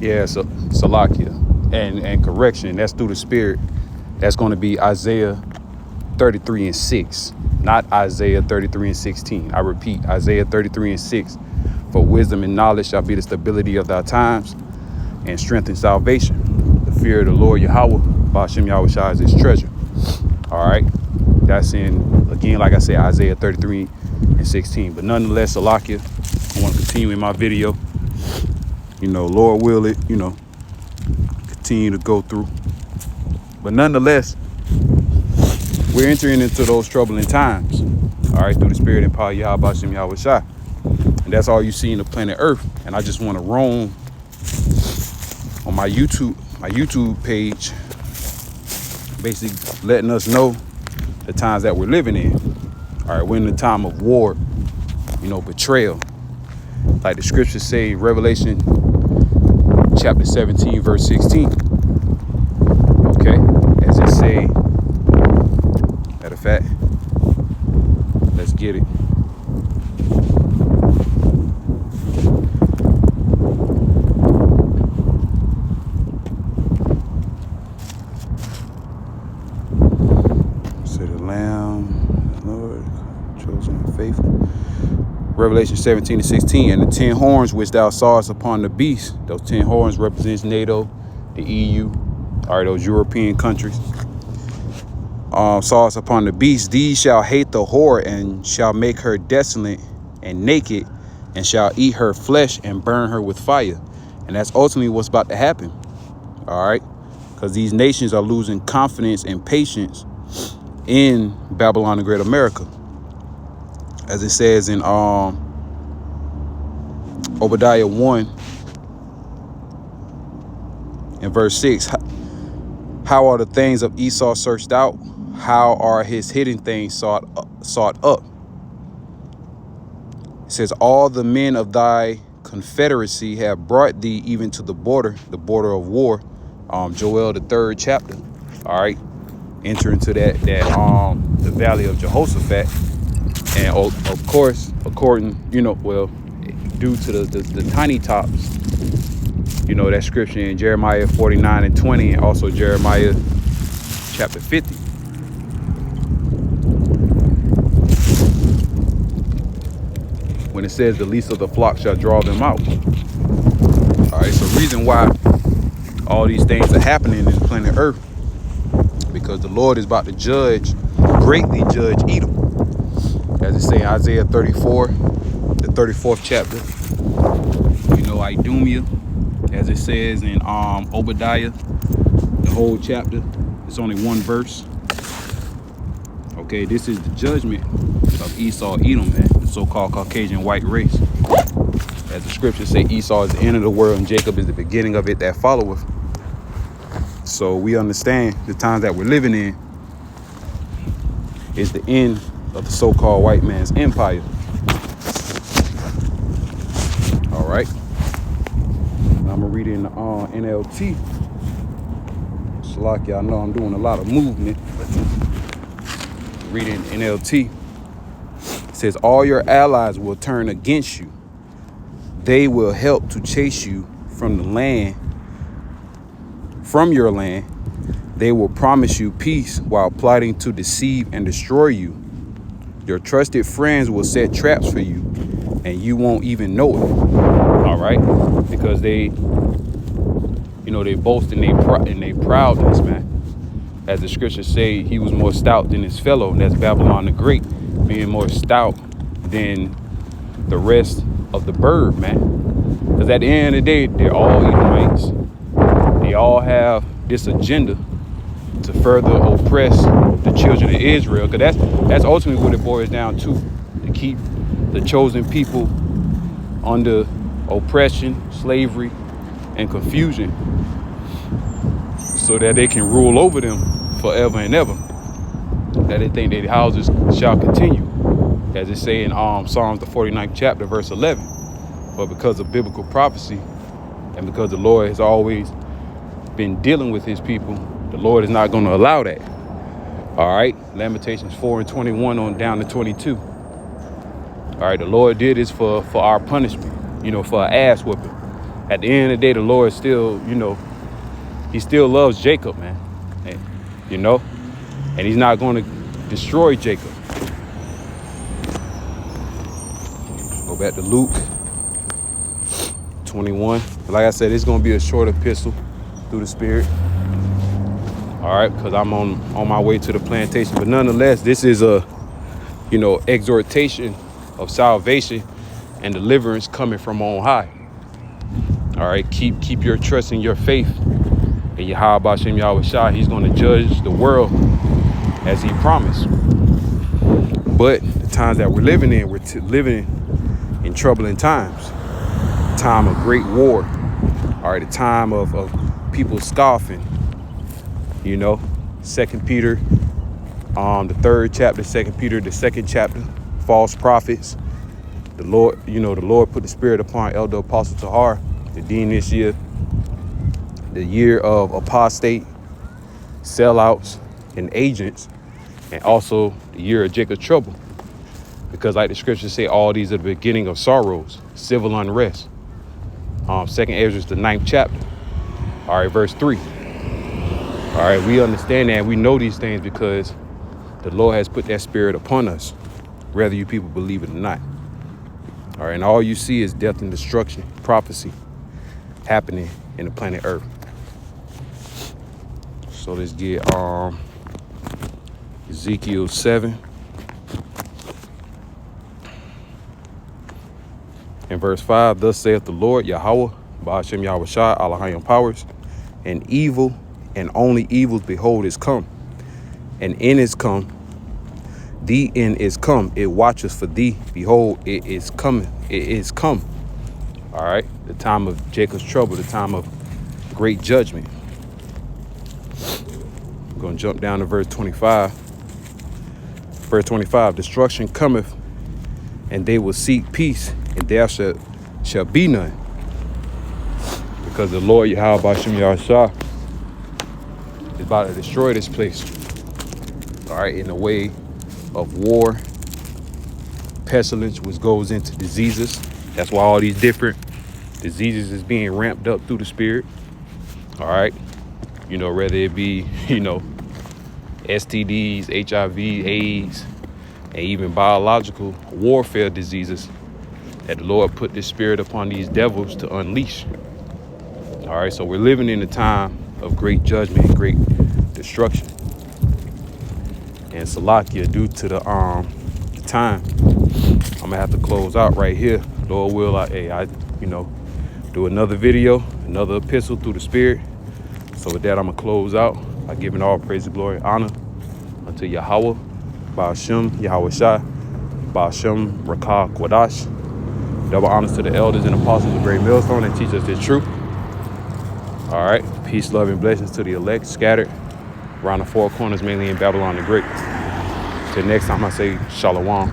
Yeah, so Salakia. And correction, that's through the Spirit. That's going to be Isaiah 33 and 6, not Isaiah 33 and 16. I repeat, Isaiah 33 and 6. For wisdom and knowledge shall be the stability of thy times, and strength and salvation. The fear of the Lord Yahweh, Ba'ashem Yahushua, is his treasure. All right. That's in, again, like I said, Isaiah 33 and 16. But nonetheless, Salakia, I want to continue in my video. Lord will it, continue to go through. But nonetheless, we're entering into those troubling times. All right, through the Spirit and power of Yahweh Ba'ashem Yahushua. And that's all you see in the planet Earth. And I just want to roam on my YouTube page, basically letting us know the times that we're living in. All right, we're in the time of war, betrayal. Like the scriptures say, Revelation chapter 17, verse 16. Okay, as it say, matter of fact, let's get it. Revelation 17 and 16, and the 10 horns which thou sawest upon the beast, those 10 horns represents NATO, the EU, all right, those European countries. Sawest upon the beast, these shall hate the whore, and shall make her desolate and naked, and shall eat her flesh and burn her with fire. And that's ultimately what's about to happen. All right, because these nations are losing confidence and patience in Babylon the Great America. As it says in Obadiah 1 and verse 6, how are the things of Esau searched out? How are his hidden things sought up? It says, all the men of thy confederacy have brought thee even to the border of war. Joel, the 3rd chapter. All right, enter into that the valley of Jehoshaphat. And of course, according, due to the tiny tops, that scripture in Jeremiah 49 and 20, and also Jeremiah chapter 50. When it says the least of the flock shall draw them out. All right, so reason why all these things are happening in the planet Earth, because the Lord is about to greatly judge Edom. As it say in Isaiah 34, the 34th chapter, Idumea, as it says in Obadiah, the whole chapter. It's only one verse. Okay, this is the judgment of Esau, Edom, man, the so-called Caucasian white race. As the scriptures say, Esau is the end of the world and Jacob is the beginning of it that followeth. So we understand the times that we're living in is the end of the so-called white man's empire. All right. I'm gonna read it in the NLT. Salaki, I know I'm doing a lot of movement, but reading NLT. It says, all your allies will turn against you. They will help to chase you from your land. They will promise you peace while plotting to deceive and destroy you. Your trusted friends will set traps for you, and you won't even know it. All right, because they boast in their proudness, man. As the scriptures say, he was more stout than his fellow, and that's Babylon the Great, being more stout than the rest of the bird, man. Because at the end of the day, they're all Edomites. They all have this agenda to further oppress the children of Israel, because that's ultimately what it boils down to keep the chosen people under oppression, slavery, and confusion, so that they can rule over them forever and ever. That they think their houses shall continue, as it say in Psalms the 49th chapter, verse 11. But because of biblical prophecy, and because the Lord has always been dealing with his people, the Lord is not going to allow that. All right, Lamentations 4 and 21 on down to 22. All right, the Lord did this for our punishment, for our ass whooping. At the end of the day, the Lord still, he still loves Jacob, man. And, and he's not going to destroy Jacob. Go back to Luke 21. Like I said, it's going to be a short epistle through the Spirit. All right, because I'm on my way to the plantation. But nonetheless, this is a, exhortation of salvation and deliverance coming from on high. All right, keep your trust and your faith in Yahweh Bashem Yahweh Shai. He's going to judge the world as he promised. But the times that we're living in, we're living in troubling times. Time of great war. All right, a time of people scoffing. 2 Peter, the 3rd chapter, 2 Peter, the 2nd chapter, false prophets. The Lord put the Spirit upon Elder Apostle Tahar, the dean this year, the year of apostate, sellouts, and agents, and also the year of Jacob's trouble. Because like the scriptures say, all these are the beginning of sorrows, civil unrest. 2nd Ezra, the 9th chapter. All right, verse 3. All right, we understand that. We know these things because the Lord has put that Spirit upon us, whether you people believe it or not. All right, and all you see is death and destruction, prophecy happening in the planet Earth. So let's get Ezekiel 7 and verse 5. Thus saith the Lord Yahweh, Ba'ashem Yahweh Shai, Allahayim powers, and evil and only evils, behold, is come. And end is come. The end is come. It watches for thee. Behold, it is coming. It is come. All right. The time of Jacob's trouble, the time of great judgment. I'm going to jump down to verse 25. Verse 25, destruction cometh, and they will seek peace, and there shall be none. Because the Lord Yahweh Bashem Yahweh Shai is about to destroy this place. All right, in the way of war, pestilence, which goes into diseases. That's why all these different diseases is being ramped up through the Spirit. All right, whether it be, STDs, HIV, AIDS, and even biological warfare diseases that the Lord put this Spirit upon these devils to unleash. All right, so we're living in a time of great judgment and great destruction. And Salakia, due to the time, I'm gonna have to close out right here. Lord will, I do another video, another epistle through the Spirit. So with that, I'm gonna close out by giving all praise, glory, honor unto Yahweh, Ba'ashem Yahweh Shai, Ba'ashem Rakah Kwadash. Double honors to the elders and apostles of Great Millstone that teach us this truth. All right, peace, love, and blessings to the elect scattered around the four corners, mainly in Babylon the Great. Till next time, I say shalom.